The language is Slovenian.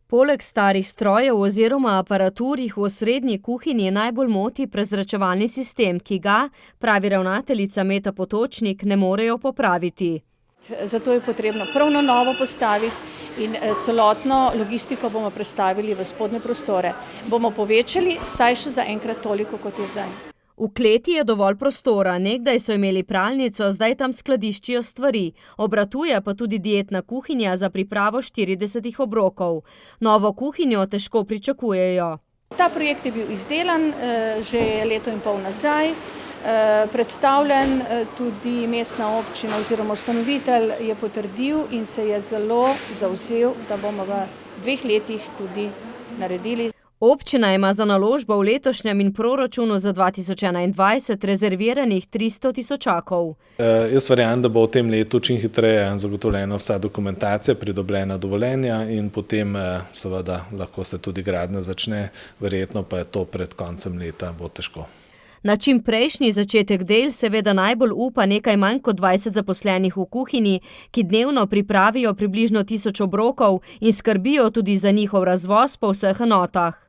Poleg starih strojev oziroma aparatur jih v osrednji kuhinji najbolj moti prezračevalni sistem, ki ga, pravi ravnateljica Meta Potočnik, ne morejo popraviti. Zato je potrebno prav na novo postaviti in celotno logistiko bomo prestavili v spodnje prostore. Bomo povečali vsaj še za enkrat toliko, kot je zdaj. V kleti je dovolj prostora, nekdaj so imeli pralnico, zdaj tam skladiščijo stvari. Obratuje pa tudi dietna kuhinja za pripravo 40 obrokov. Novo kuhinjo težko pričakujejo. Ta projekt je bil izdelan že leto in pol nazaj. Predstavljen tudi mestna občina oziroma ustanovitelj je potrdil in se je zelo zavzel, da bomo v 2 letih tudi naredili. Občina ima za naložbo v letošnjem in proračunu za 2021 rezerviranih 300 tisočakov. Jaz verjamem, da bo v tem letu čim hitreje zagotovljena vsa dokumentacija, pridobljena dovoljenja in potem seveda lahko se tudi gradnja začne, verjetno pa je to pred koncem leta bo težko. Na čim prejšnji začetek del seveda najbolj upa nekaj manj kot 20 zaposlenih v kuhinji, ki dnevno pripravijo približno 1000 obrokov in skrbijo tudi za njihov razvoz po vseh enotah.